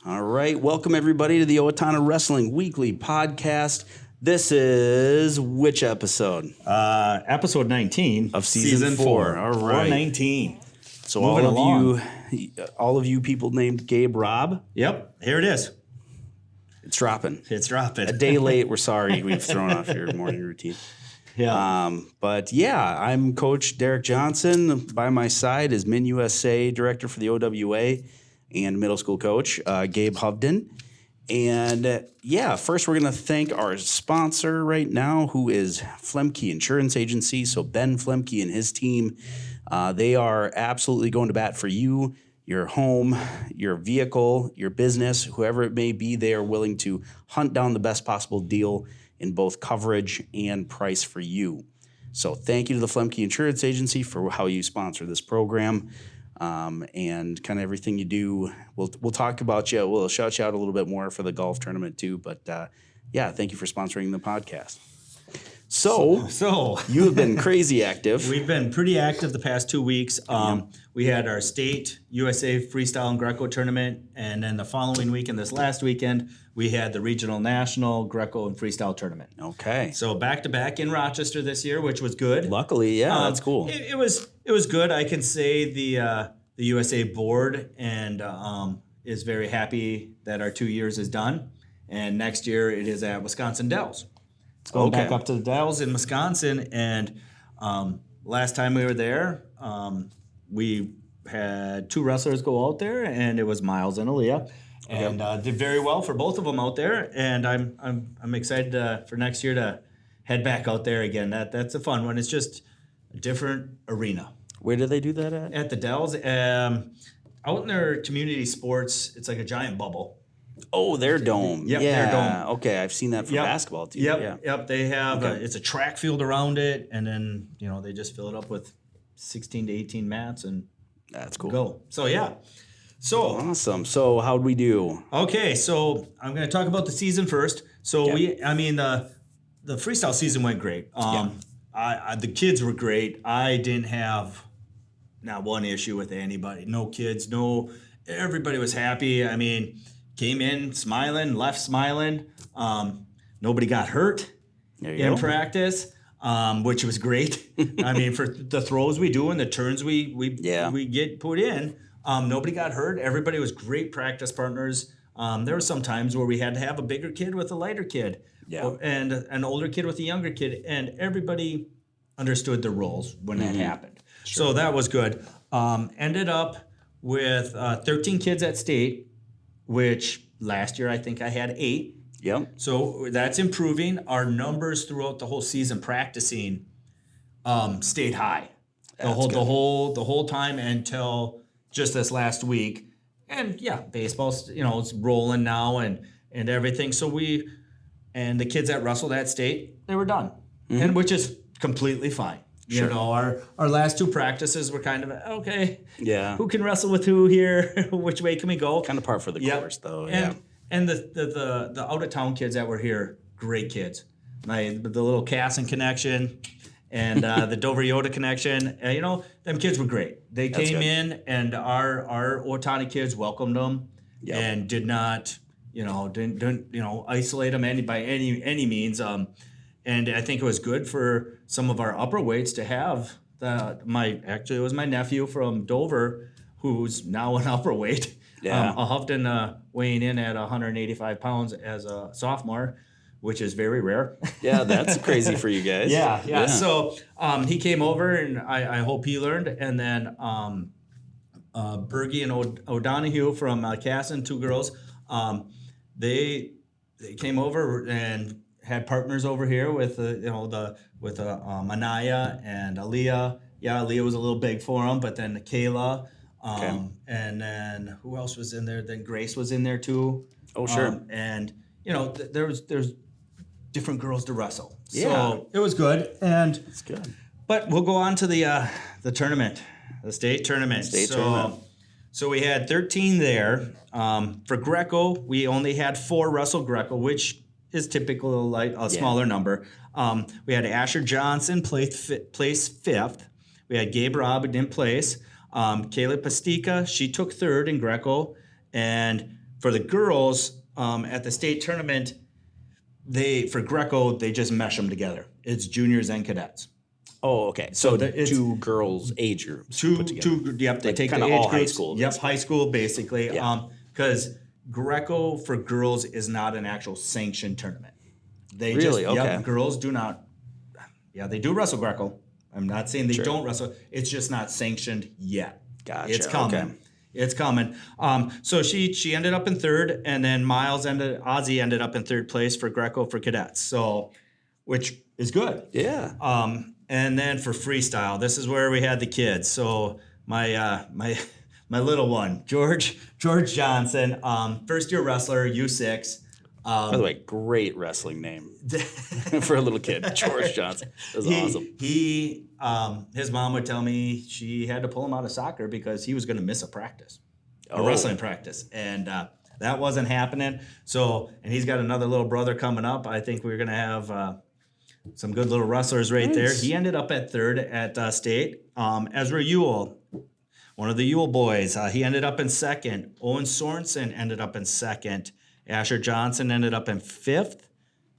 All right. Welcome, everybody, to the Owatonna Wrestling Weekly Podcast. This is which episode? Episode 19 of season 4. All right. 419. So Moving all of you people named Gabe Robb, Yep, here it is. it's dropping. It's dropping. A day late. We're sorry we've thrown off your morning routine. Yeah. But yeah, I'm Coach Derek Johnson. By my side is Min USA Director for the OWA and middle school coach, Gabe Hovden. And first we're going to thank our sponsor right now, who is Flemke Insurance Agency. So Ben Flemke and his team, they are absolutely going to bat for you, your home, your vehicle, your business, whoever it may be. They are willing to hunt down the best possible deal in both coverage and price for you. So thank you to the Flemke Insurance Agency for how you sponsor this program. And kind of everything you do. We'll talk about you. We'll shout you out a little bit more for the golf tournament too. But thank you for sponsoring the podcast. So you have been crazy active. We've been pretty active the past 2 weeks. We had our state USA Freestyle and Greco tournament, and then the following week and this last weekend, we had the regional national Greco and Freestyle tournament. Okay. So back to back in Rochester this year, which was good. Luckily, that's cool. It was good. I can say the USA board and is very happy that our 2 years is done, and next year it is at Wisconsin Dells. It's going back up to the Dells in Wisconsin, and last time we were there, we had 2 wrestlers go out there, and it was Miles and Aaliyah, and did very well for both of them out there. And I'm excited for next year to head back out there again. That's a fun one. It's just a different arena. Where do they do that at? At the Dells, out in their community sports. It's like a giant bubble. Oh, their dome. Yep, their dome. Okay, I've seen that for basketball too. Yep. They have it's a track field around it, and then they just fill it up with 16 to 18 mats, and that's cool. Go. So awesome. So how'd we do? Okay, so I'm going to talk about the season first. So the freestyle season went great. The kids were great. I didn't have not one issue with anybody. No kids. No. Everybody was happy. I mean, came in smiling, left smiling. Nobody got hurt in practice, which was great. I mean, for the throws we do and the turns we get put in, nobody got hurt. Everybody was great practice partners. There were some times where we had to have a bigger kid with a lighter kid, and an older kid with a younger kid, and everybody understood their roles when that happened. Sure. So that was good. Ended up with 13 kids at state, which last year I think I had 8. Yep. So that's improving. Our numbers throughout the whole season practicing stayed high. The whole time until just this last week. And baseball's it's rolling now and everything. So the kids that wrestled at state, they were done. And which is completely fine. Sure. Our last 2 practices were kind of okay. Yeah. Who can wrestle with who here? Which way can we go? Kind of par for the course, though. And the out of town kids that were here, great kids. The little Casson connection and the Dover Yoda connection. Them kids were great. They came in, and our Owatonna kids welcomed them and did not didn't isolate them by any means. And I think it was good for some of our upper weights to have it was my nephew from Dover, who's now an upper weight. Yeah. Hovden weighing in at 185 pounds as a sophomore, which is very rare. Yeah, that's crazy for you guys. Yeah. So he came over, and I hope he learned. And then Bergie and O'Donohue from Casson, 2 girls, they came over and had partners over here with Anaya and Aaliyah. Yeah, Aaliyah was a little big for them, but then Kayla, and then who else was in there? Then Grace was in there too. Oh, sure. And there's different girls to wrestle. Yeah. So it was good. And it's good. But we'll go on to the tournament, the state tournament. So we had 13 there. For Greco, we only had 4 wrestle Greco, which is typical, like a smaller number. We had Asher Johnson place 5th. We had Gabe Robb in place. Kayla Pastica, she took 3rd in Greco. And For the girls, at the state tournament, for Greco, they just mesh them together. It's juniors and cadets. Oh, okay. So it's two girls' age groups put together. Yep, they take the kinda age all high groups. school, Yep, basically. high school basically. Yeah. Because Greco for girls is not an actual sanctioned tournament. They Really? just, Okay. Yep, girls do not. Yeah, they do wrestle Greco. I'm not saying they don't wrestle. It's just not sanctioned yet. Gotcha. It's coming. Okay. It's coming. So she ended up in third, and then Ozzy ended up in third place for Greco for cadets. So, which is good. Yeah. And then for freestyle, this is where we had the kids. So my my little one, George Johnson, first year wrestler, U6. By the way, great wrestling name for a little kid, George Johnson. That was awesome. His mom would tell me she had to pull him out of soccer because he was going to miss a practice, a Oh. wrestling practice, and that wasn't happening. So, and he's got another little brother coming up. I think we're going to have some good little wrestlers right there. He ended up at third at state. Ezra Ewell, one of the Ewell boys, he ended up in second. Owen Sorensen ended up in second. Asher Johnson ended up in fifth.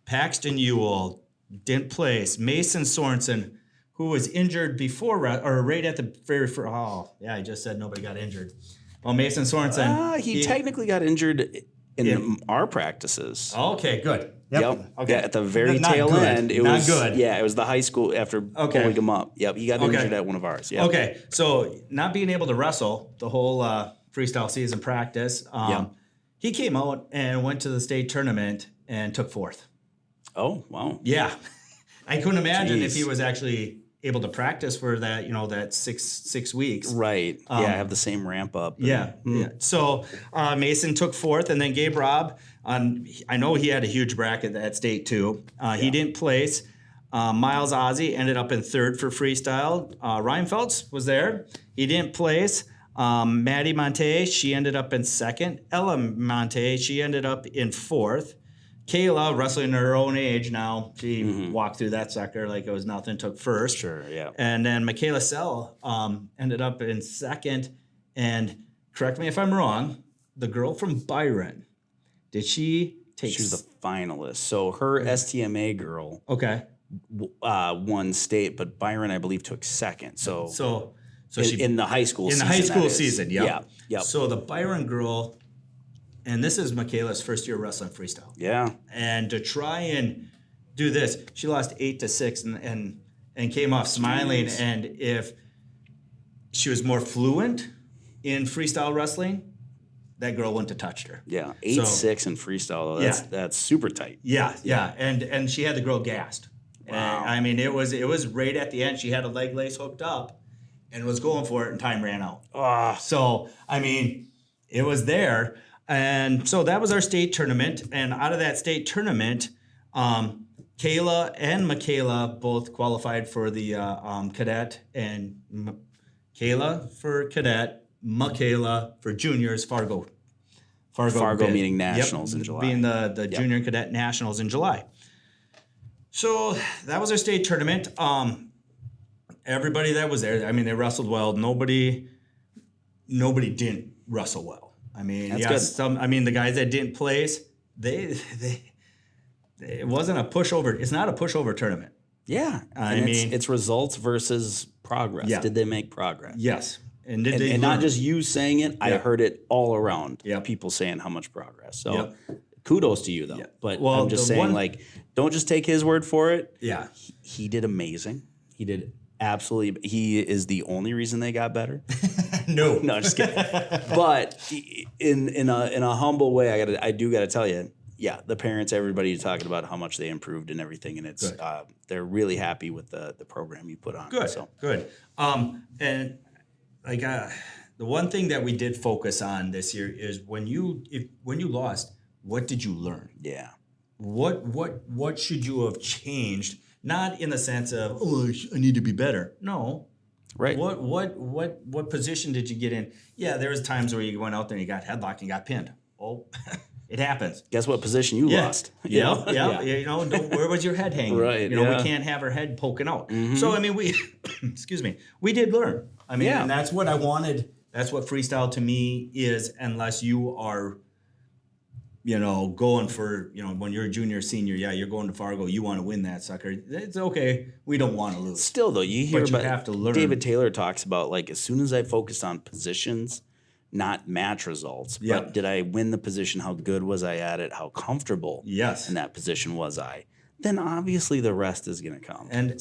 Paxton Ewell didn't place. Mason Sorensen, who was injured before, or right at the very first. Oh, yeah, I just said nobody got injured. Well, Mason Sorensen. He technically got injured in our practices. Okay, good. Yep. Okay. Yeah, at the very Not tail good. end, it Not was good. Yeah, it was the high school after pulling him up. Yep, he got injured at one of ours. Yep. Okay, so not being able to wrestle the whole freestyle season practice, he came out and went to the state tournament and took fourth. Oh, wow. Yeah, I couldn't imagine if Jeez. he was actually able to practice for that, that six weeks. Right. Yeah, have the same ramp up. Yeah. So Mason took fourth, and then Gabe Robb. I know he had a huge bracket at state too. He didn't place. Miles Ozzy ended up in third for freestyle. Ryan Feltz was there. He didn't place. Maddie Monte, she ended up in second. Ella Monte, she ended up in fourth. Kayla, wrestling her own age now, she walked through that sucker like it was nothing, took first. Sure, yeah. And then Michaela Sell ended up in second. And correct me if I'm wrong, the girl from Byron, did she take... She was the finalist. So her STMA girl Okay. Won state, but Byron, I believe, took second. So she in the high school in season. the high school that is. season, yep. Yeah. Yep. So the Byron girl, and this is Michaela's first year wrestling freestyle. Yeah. And to try and do this, she lost 8-6 and came off smiling. Jeez. And if she was more fluent in freestyle wrestling, that girl wouldn't have touched her. Yeah. 8-6 in freestyle, though. That's super tight. Yeah. And she had the girl gassed. Wow. And, I mean, it was right at the end. She had a leg lace hooked up and was going for it, and time ran out. So, I mean, it was there. And so that was our state tournament. And out of that state tournament, Kayla and Michaela both qualified for the cadet, and Kayla for cadet, Michaela for juniors, Fargo bid. meaning nationals in July. Being the junior and cadet nationals in July. So that was our state tournament. Everybody that was there, I mean, they wrestled well. Nobody didn't wrestle well. I mean, That's good. the guys that didn't place, it wasn't a pushover. It's not a pushover tournament. Yeah. I mean, it's results versus progress. Yeah. Did they make progress? Yes. And did they And not learn? just you saying it, I heard it all around. Yep. People saying how much progress. So Yep. kudos to you, though. Yeah. But Well, I'm just the saying, one- don't just take his word for it. Yeah. He did amazing. He did absolutely. He is the only reason they got better. No. No, just kidding. But in a humble way, I do gotta tell you, yeah, the parents, everybody talking about how much they improved and everything, and it's they're really happy with the program you put on. Good. So. Good. And like the one thing that we did focus on this year is when you lost, what did you learn? Yeah. What should you have changed? Not in the sense of I need to be better. No. Right. What position did you get in? Yeah, there was times where you went out there and you got headlocked and got pinned. Oh, it happens. Guess what position you lost? Yeah. Yeah. Where was your head hanging? Right, We can't have our head poking out. So I mean, we, excuse me, we did learn. I mean, and that's what I wanted. That's what freestyle to me is, unless you are going for, when you're a junior, senior, you're going to Fargo, you want to win that sucker. It's okay. We don't want to lose. Still, though, you hear But you about have to learn. David Taylor talks about, like, as soon as I focused on positions, not match results, but did I win the position? How good was I at it? How comfortable in that position was I? Then obviously the rest is going to come. And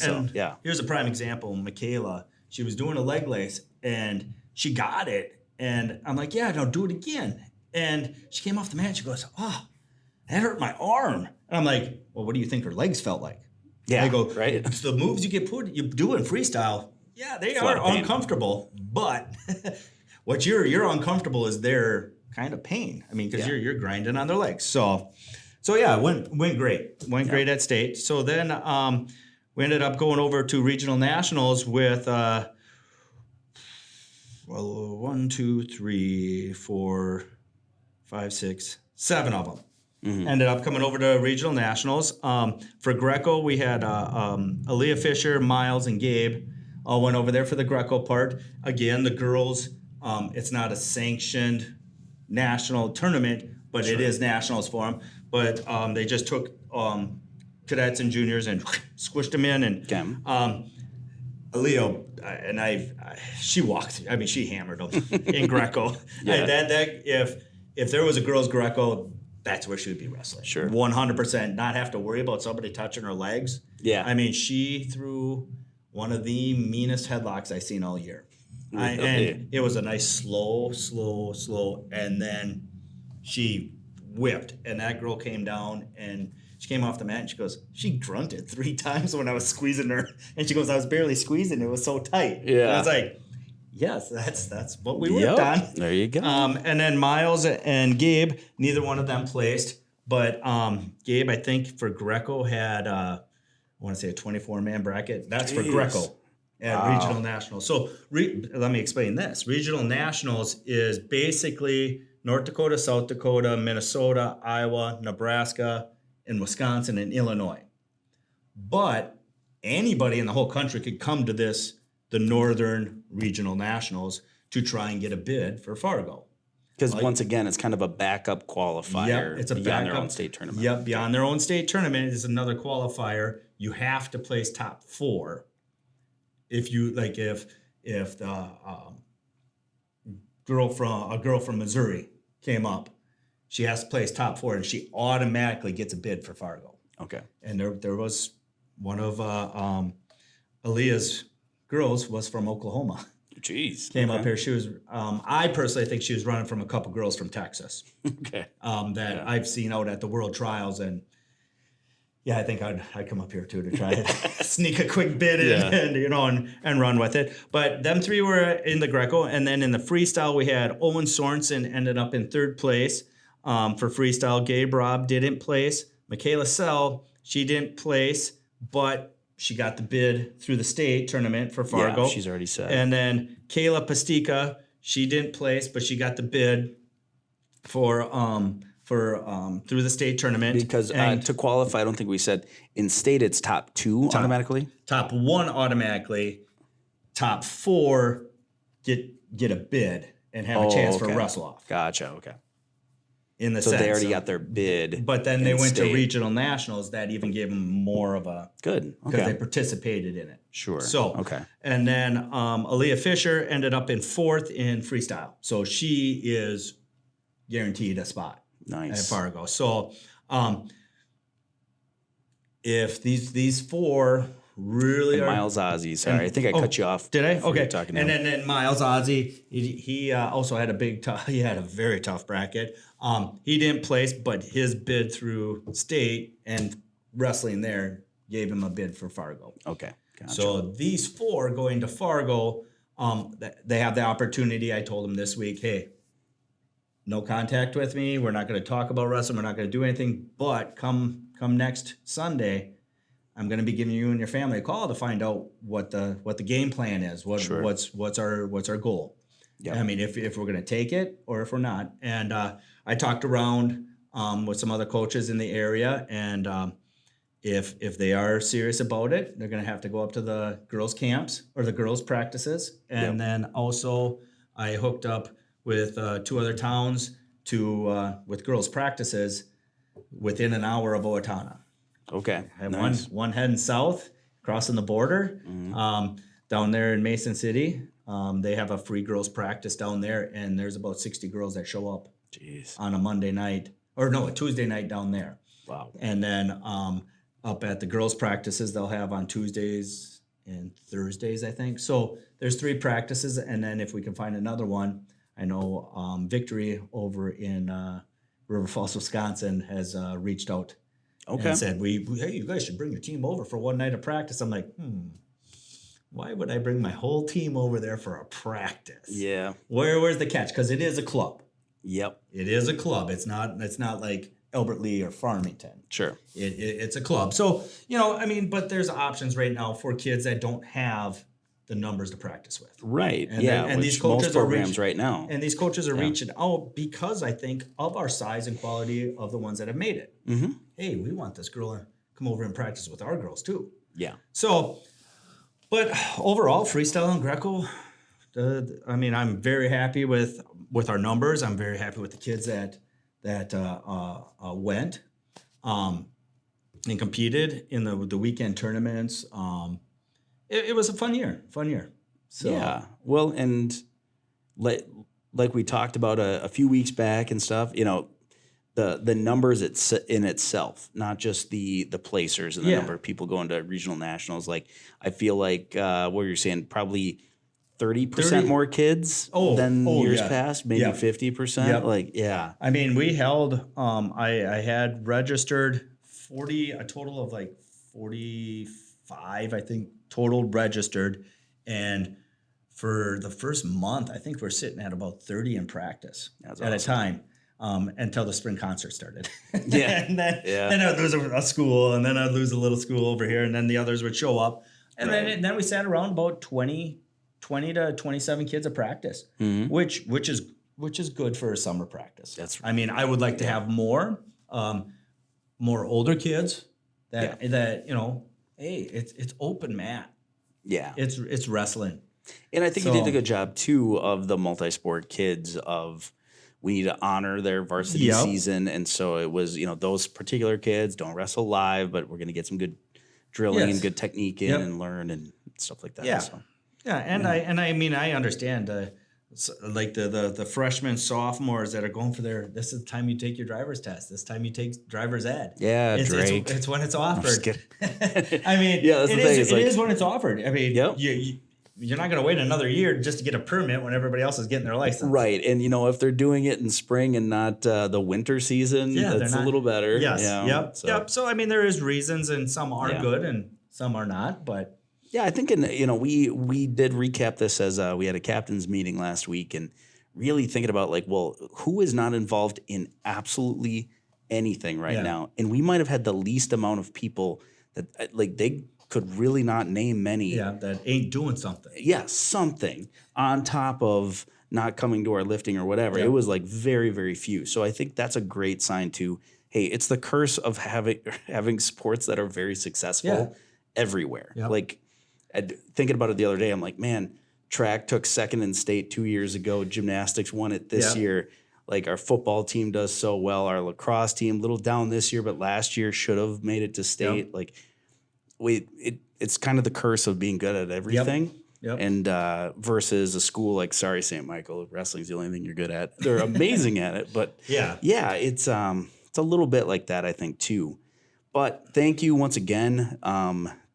here's a prime example. Michaela, she was doing a leg lace and she got it. And I'm like, yeah, no, do it again. And she came off the mat and she goes, oh, that hurt my arm. And I'm like, well, what do you think her legs felt like? Yeah, I go, right. It's the moves you do in freestyle. Yeah, they are uncomfortable, but what you're uncomfortable is their kind of pain. I mean, because you're grinding on their legs. So yeah, went great. Went great at state. So then we ended up going over to regional nationals with 1, 2, 3, 4, 5, 6, 7 of them. Mm-hmm. Ended up coming over to regional nationals. For Greco, we had Aaliyah Fisher, Miles, and Gabe all went over there for the Greco part. Again, the girls, it's not a sanctioned national tournament, but it is nationals for them. But they just took cadets and juniors and squished them in. And Aaliyah, she walked. I mean, she hammered them in Greco. If there was a girls' Greco, that's where she would be wrestling. Sure. 100%. Not have to worry about somebody touching her legs. Yeah. I mean, she threw one of the meanest headlocks I've seen all year. And it was a nice slow. And then she whipped. And that girl came down and she came off the mat and she goes, she grunted 3 times when I was squeezing her. And she goes, I was barely squeezing. It was so tight. Yeah. And I was like, yes, that's what we worked on. There you go. And then Miles and Gabe, neither one of them placed. But Gabe, I think for Greco had, I want to say a 24-man bracket. That's for Greco at regional nationals. So let me explain this. Regional nationals is basically North Dakota, South Dakota, Minnesota, Iowa, Nebraska, and Wisconsin and Illinois. But anybody in the whole country could come to the Northern Regional Nationals to try and get a bid for Fargo. Because once again, it's kind of a backup qualifier it's a beyond backup, their own state tournament. Yep, beyond their own state tournament is another qualifier. You have to place top 4. If you if the girl from Missouri came up, she has to place top 4, and she automatically gets a bid for Fargo. Okay. And there was one of Aaliyah's girls was from Oklahoma. Jeez. Came up here. She was. I personally think she was running from a couple girls from Texas. Okay. I've seen out at the World Trials, and I think I'd come up here too to try and sneak a quick bid in, and run with it. But them 3 were in the Greco, and then in the freestyle we had Owen Sorensen ended up in 3rd place for freestyle. Gabe Robb didn't place. Michaela Sell, she didn't place, but she got the bid through the state tournament for Fargo. Yeah, she's already said. And then Kayla Pastica, she didn't place, but she got the bid for through the state tournament. Because to qualify, I don't think we said in state it's top 2 automatically. Top 1 automatically. Top 4 get a bid and have a chance for a wrestle off. Gotcha. Okay. In the so sense, they already got their bid. But then they went to regional nationals. That even gave them more of a good because they participated in it. Sure. So and then Aaliyah Fisher ended up in 4th in freestyle. So she is guaranteed a spot. Nice. At Fargo. So if these 4 really and are Miles Ozzie, sorry, I think I cut you off. Did I? Okay. Talking and then Miles Ozzie, he also had he had a very tough bracket. He didn't place, but his bid through state and wrestling there gave him a bid for Fargo. Okay. Gotcha. So these 4 going to Fargo, they have the opportunity. I told them this week, hey, no contact with me. We're not going to talk about wrestling. We're not going to do anything. But come next Sunday, I'm going to be giving you and your family a call to find out what the game plan is. What's our goal? Yep. I mean, if we're going to take it or if we're not. And I talked around with some other coaches in the area, and if they are serious about it, they're going to have to go up to the girls' camps or the girls' practices, and then also I hooked up with 2 other towns to with girls' practices within an hour of Owatonna. Okay. I have Nice. one heading south, crossing the border, down there in Mason City. They have a free girls' practice down there, and there's about 60 girls that show up Jeez. on a Monday night, or no, a Tuesday night down there. Wow. And then up at the girls' practices, they'll have on Tuesdays and Thursdays, I think. So there's 3 practices, and then if we can find another one, I know Victory over in River Falls, Wisconsin, has reached out and said, hey, you guys should bring your team over for one night of practice. I'm like, why would I bring my whole team over there for a practice? Yeah. Where's the catch? Because it is a club. Yep. It is a club. It's not like Albert Lee or Farmington. Sure. It's a club. So, but there's options right now for kids that don't have the numbers to practice with. Right. And yeah. and these which coaches most programs right now. And these coaches are reaching out because I think of our size and quality of the ones that have made it. Mm-hmm. Hey, we want this girl to come over and practice with our girls too. Yeah. So, but overall, Freestyle and Greco, I'm very happy with our numbers. I'm very happy with the kids that went and competed in the weekend tournaments. It was a fun year. So, yeah. Well, and like we talked about a few weeks back and stuff, the numbers in itself, not just the placers and the number of people going to regional nationals. Like, I feel like what you're saying, probably 30% more kids than years past, maybe 50%. Yep. Like, yeah. I mean, we held, I had registered a total of like 45, I think, total registered. And for the first month, I think we're sitting at about 30 in practice at a time. Until the spring concert started. Yeah. And then I'd lose a school, and then I'd lose a little school over here, and then the others would show up. And then we sat around about 20 to 27 kids a practice, which is good for a summer practice. That's right. I mean, I would like to have more older kids that hey, it's open mat. Yeah. It's wrestling. And I think you did a good job too of the multi-sport kids of, we need to honor their varsity season. And so it was, those particular kids don't wrestle live, but we're going to get some good drilling and good technique in and learn and stuff like that. Yeah. So. Yeah. And I understand like the freshmen, sophomores that are going for this is the time you take your driver's test. This time you take driver's ed. Yeah. Drake. It's when it's offered. I'm just kidding. I mean, that's the thing. It is when it's offered. I mean, you're not going to wait another year just to get a permit when everybody else is getting their license. Right. And, if they're doing it in spring and not the winter season, that's a little better. Yes. Yep. Yep. So, I mean, there is reasons, and some are good and some are not. But yeah, I think, we did recap this as we had a captain's meeting last week, and really thinking about who is not involved in absolutely anything right now? And we might have had the least amount of people that they could really not name many. Yeah, that ain't doing something. Yeah, something on top of not coming to our lifting or whatever. Yeah. It was very, very few. So I think that's a great sign to, hey, it's the curse of having sports that are very successful everywhere. Yep. Thinking about it the other day, I'm like, man, track took second in state 2 years ago. Gymnastics won it this year. Our football team does so well. Our lacrosse team, little down this year, but last year should have made it to state. Yep. It's kind of the curse of being good at everything. Yep. And versus a school like St. Michael, wrestling's the only thing you're good at. They're amazing at it, but it's a little bit like that, I think, too. But thank you once again.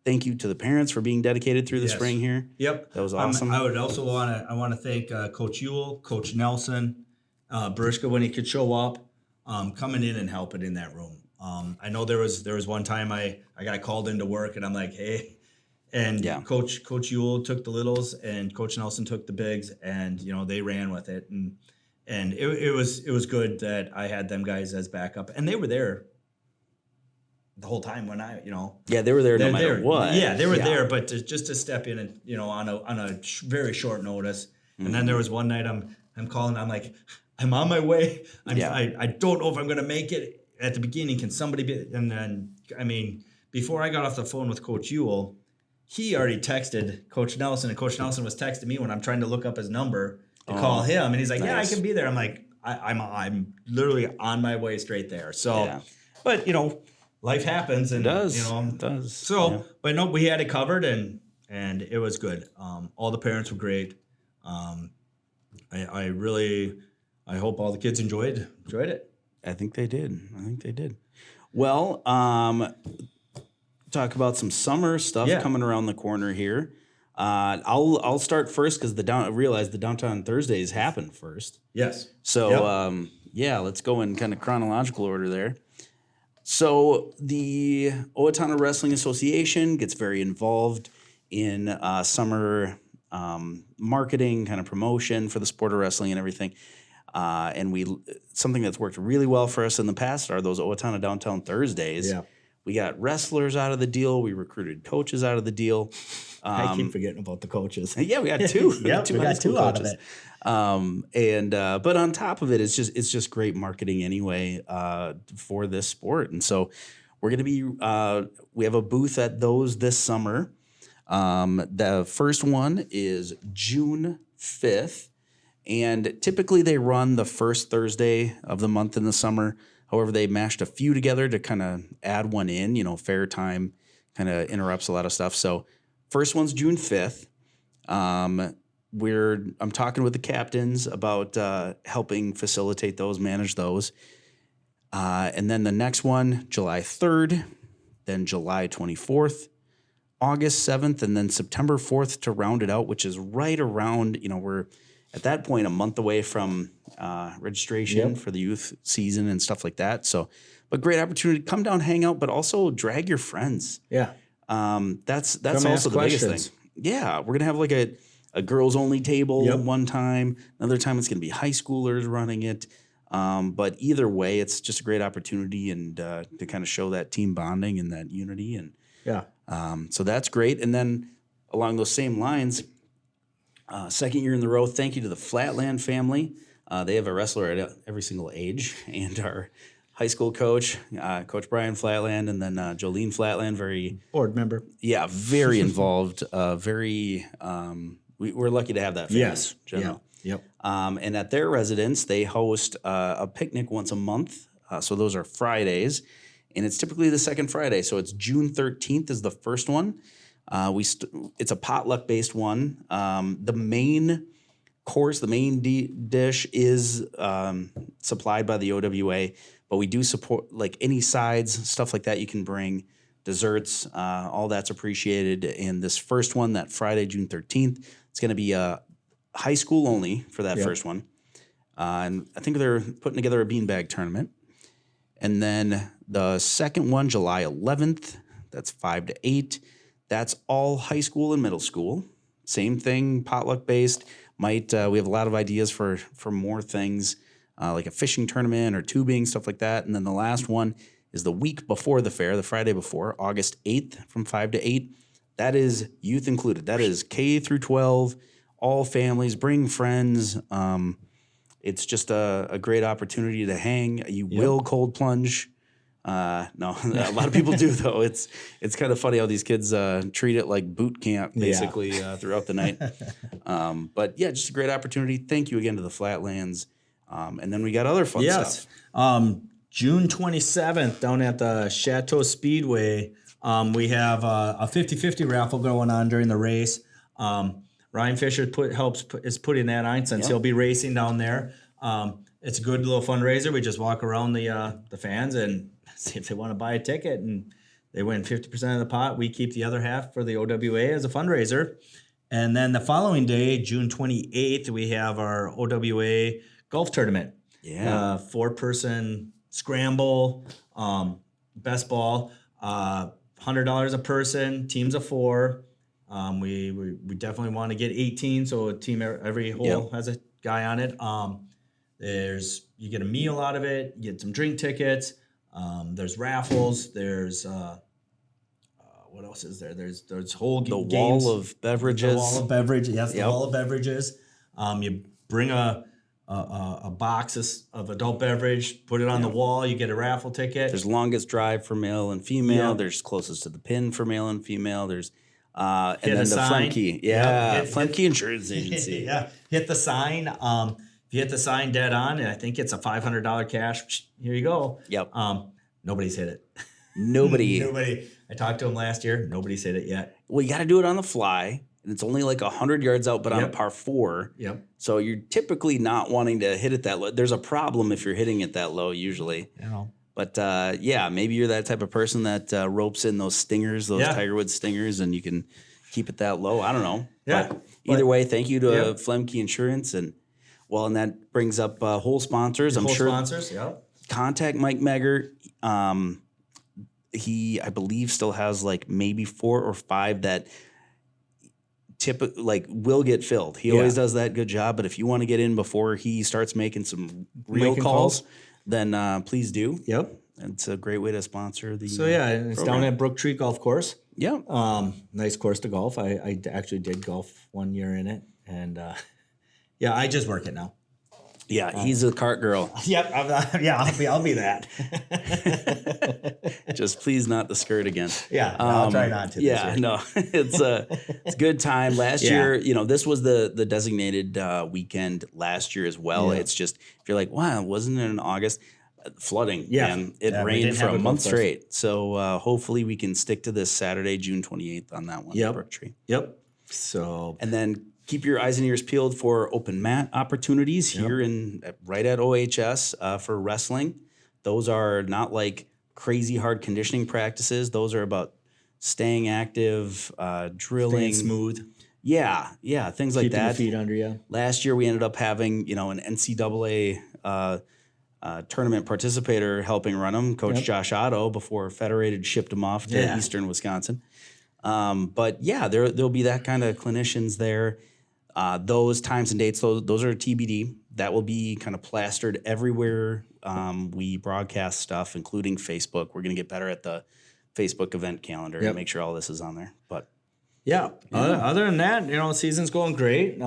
Thank you to the parents for being dedicated through the spring here. Yep, that was awesome. I would also want to thank Coach Ewell, Coach Nelson, Bershka when he could show up, coming in and helping in that room. I know there was one time I got called into work, and I'm like, hey, and Coach Ewell took the littles and Coach Nelson took the bigs, and they ran with it, and it was good that I had them guys as backup, and they were there the whole time when they were there no matter what. Yeah, they were there, but just to step in and on a very short notice, and then there was one night I'm calling, I'm like, I'm on my way, I don't know if I'm gonna make it. At the beginning, can somebody be? And then, before I got off the phone with Coach Ewell, he already texted Coach Nelson, and Coach Nelson was texting me when I'm trying to look up his number to call him. And he's like, nice. Yeah, I can be there. I'm like, I'm literally on my way straight there. So, Yeah. but life happens, and It does. you know, It does. so, Yeah. but no, we had it covered, and it was good. All the parents were great. I really, I hope all the kids enjoyed it. I think they did. Well, talk about some summer stuff Yeah. coming around the corner here. I'll start first because I realized the downtown Thursdays happen first. Yes. So yeah, let's go in kind of chronological order there. So the Owatonna Wrestling Association gets very involved in summer marketing, kind of promotion for the sport of wrestling and everything. And something that's worked really well for us in the past are those Owatonna Downtown Thursdays. Yeah. We got wrestlers out of the deal. We recruited coaches out of the deal. I keep forgetting about the coaches. Yeah, we got two. Yep, we got two out of it. But on top of it, it's just great marketing anyway for this sport. And so we're gonna be we have a booth at those this summer. The first one is June 5th, and typically they run the first Thursday of the month in the summer. However, they mashed a few together to kind of add one in. Fair time kind of interrupts a lot of stuff. So first one's June 5th. I'm talking with the captains about helping facilitate those, manage those. And then the next one, July 3rd, then July 24th, August 7th, and then September 4th to round it out, which is right around, we're at that point a month away from registration for the youth season and stuff like that. So, but great opportunity to come down, hang out, but also drag your friends. Yeah. That's also the biggest thing. Yeah, we're gonna have like a girls only table one time. Another time it's gonna be high schoolers running it. But either way, it's just a great opportunity and to kind of show that team bonding and that unity. And so that's great. And then along those same lines, second year in the row, thank you to the Flatland family. They have a wrestler at every single age, and our high school coach, Coach Brian Flatland, and then Jolene Flatland, very board member. Yeah, very involved. We're lucky to have that family. Yes. General. Yep. And at their residence, they host a picnic once a month. So those are Fridays, and it's typically the second Friday. So it's June 13th is the first one. It's a potluck based one. The main course, the main dish is supplied by the OWA, but we do support like any sides, stuff like that you can bring, desserts, all that's appreciated. And this first one, that Friday, June 13th, it's going to be high school only for that first one. And I think they're putting together a beanbag tournament. And then the second one, July 11th, that's 5 to 8. That's all high school and middle school. Same thing, potluck based. We have a lot of ideas for more things, like a fishing tournament or tubing, stuff like that. And then the last one is the week before the fair, the Friday before, August 8th from 5 to 8. That is youth included. That is K through 12, all families, bring friends. It's just a great opportunity to hang. You will cold plunge. No, a lot of people do though. It's kind of funny how these kids treat it like boot camp basically throughout the night. But yeah, just a great opportunity. Thank you again to the Flatlands. And then we got other fun stuff. June 27th down at the Chateau Speedway, we have a 50-50 raffle going on during the race. Ryan Fisher is putting that on since he'll be racing down there. It's a good little fundraiser. We just walk around the fans and see if they want to buy a ticket, and they win 50% of the pot. We keep the other half for the OWA as a fundraiser. And then the following day, June 28th, we have our OWA golf tournament. Yeah. 4-person scramble, best ball, $100 a person, teams of 4. We definitely want to get 18, so a team every hole has a guy on it. You get a meal out of it, you get some drink tickets. There's raffles. There's what else is there? There's whole games. Wall of beverages. The wall of beverages. Yes, the wall of beverages. You bring a box of adult beverage, put it on the wall. You get a raffle ticket. There's longest drive for male and female. Yep. There's closest to the pin for male and female. There's and Hit then a the sign. Flemke. Flemke Insurance Agency. Hit the sign. If you hit the sign dead on, and I think it's a $500 cash. Here you go. Yep. Nobody's hit it. Nobody. I talked to him last year. Nobody's hit it yet. Well, you got to do it on the fly. And it's only like 100 yards out, but on a par 4. Yep. So you're typically not wanting to hit it that low. There's a problem if you're hitting it that low usually. But maybe you're that type of person that ropes in those stingers, those Tiger Woods stingers, and you can keep it that low. I don't know. Yeah. But either way, thank you to Flemke Insurance. And that brings up whole sponsors. I'm sure sponsors, contact Mike Megger. He, I believe, still has like maybe 4 or 5 that will get filled. He always does that good job. But if you want to get in before he starts making some real calls, then please do. Yep. It's a great way to sponsor the. So it's program. down at Brook Tree Golf Course. Yeah. Nice course to golf. I actually did golf 1 year in it, and I just work it now. Yeah, he's a cart girl. Yep. I'll be that. Just please not the skirt again. Yeah, I'll try not to. Yeah, no, it's a good time. Last year, this was the designated weekend last year as well. Yeah. It's just if you're like, wow, wasn't it in August? Flooding. Yeah, and it rained for a month straight. So hopefully we can stick to this Saturday, June 28th on that one. Yep. Brook Tree. Yep. So and then. Keep your eyes and ears peeled for open mat opportunities here right at OHS for wrestling. Those are not like crazy hard conditioning practices. Those are about staying active, drilling. Staying smooth. Yeah, things like that. Keeping your feet under you. Last year we ended up having, an NCAA tournament participator helping run them, Coach Josh Otto, before Federated shipped him off to Eastern Wisconsin. But there'll be that kind of clinicians there. Those times and dates, those are TBD. That will be kind of plastered everywhere we broadcast stuff, including Facebook. We're going to get better at the Facebook event calendar and make sure all this is on there. But other than that, season's going great. It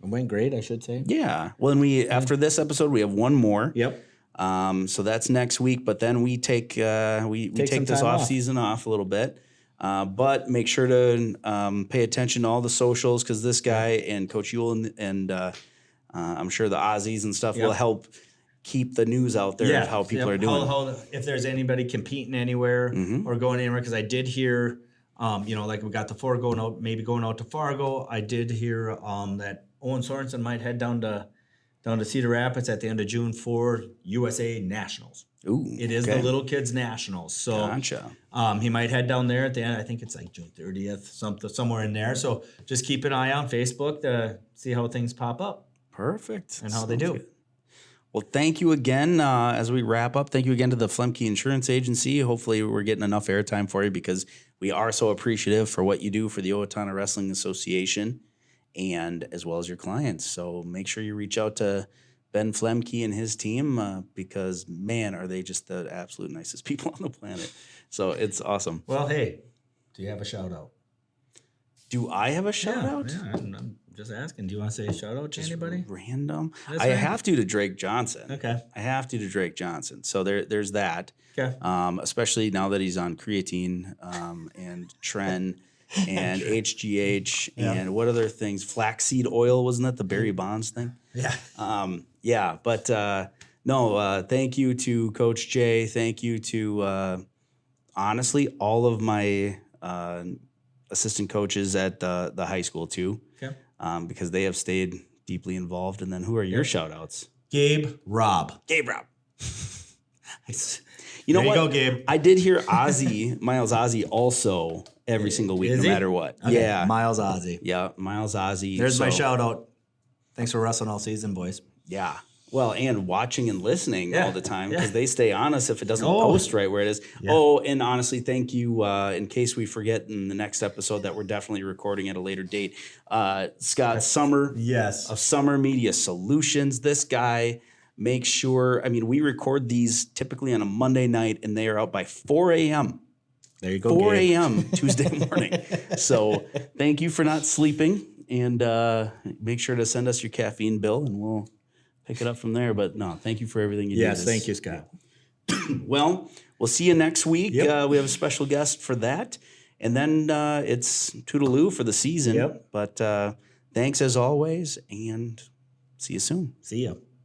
went great, I should say. Yeah. Well, and after this episode, we have one more. Yep. So that's next week. But then we take this off season off a little bit. But make sure to pay attention to all the socials because this guy and Coach Yule and I'm sure the Aussies and stuff will help keep the news out there of how people are doing. If there's anybody competing anywhere or going anywhere, because I did hear, like we got the 4 going out to Fargo. I did hear that Owen Sorensen might head down to Cedar Rapids at the end of June for USA Nationals. Ooh, it is the little kids nationals. So gotcha. He might head down there at the end. I think it's like June 30th, somewhere in there. So just keep an eye on Facebook to see how things pop up. Perfect. And how they do. Good. Well, thank you again. As we wrap up, thank you again to the Flemke Insurance Agency. Hopefully we're getting enough airtime for you because we are so appreciative for what you do for the Owatonna Wrestling Association and as well as your clients. So make sure you reach out to Ben Flemke and his team because, man, are they just the absolute nicest people on the planet. So it's awesome. Well, hey, do you have a shout-out? Do I have a shout-out? Yeah, I'm just asking. Do you want to say a shout-out to anybody? Random? I have to Drake Johnson. Okay. I have to Drake Johnson. So there's that. Okay. Especially now that he's on creatine and Tren and HGH and what other things? Flaxseed oil, wasn't that the Barry Bonds thing? Yeah. But thank you to Coach Jay. Thank you to, honestly, all of my assistant coaches at the high school, too, because they have stayed deeply involved. And then who are your shout-outs? Gabe Robb. You know what? There you go, Gabe. I did hear Miles Ozzie also every single week, no matter what. Okay. Yeah. Miles Ozzie. Yeah, Miles Ozzie. There's my shout-out. Thanks for wrestling all season, boys. Yeah. Well, and watching and listening all the time because they stay on us if it doesn't post right where it is. Yeah. Oh, and honestly, thank you. In case we forget in the next episode that we're definitely recording at a later date, Scott Summer of Summer Media Solutions. This guy makes sure, we record these typically on a Monday night and they are out by 4 a.m. There you go, 4 a.m. Tuesday morning. So thank you for not sleeping and make sure to send us your caffeine bill and we'll pick it up from there. But no, thank you for everything you do. Yes, thank you, Scott. Well, we'll see you next week. Yep. We have a special guest for that. And then it's toodaloo for the season. Yep. But Thanks as always, and see you soon. See ya.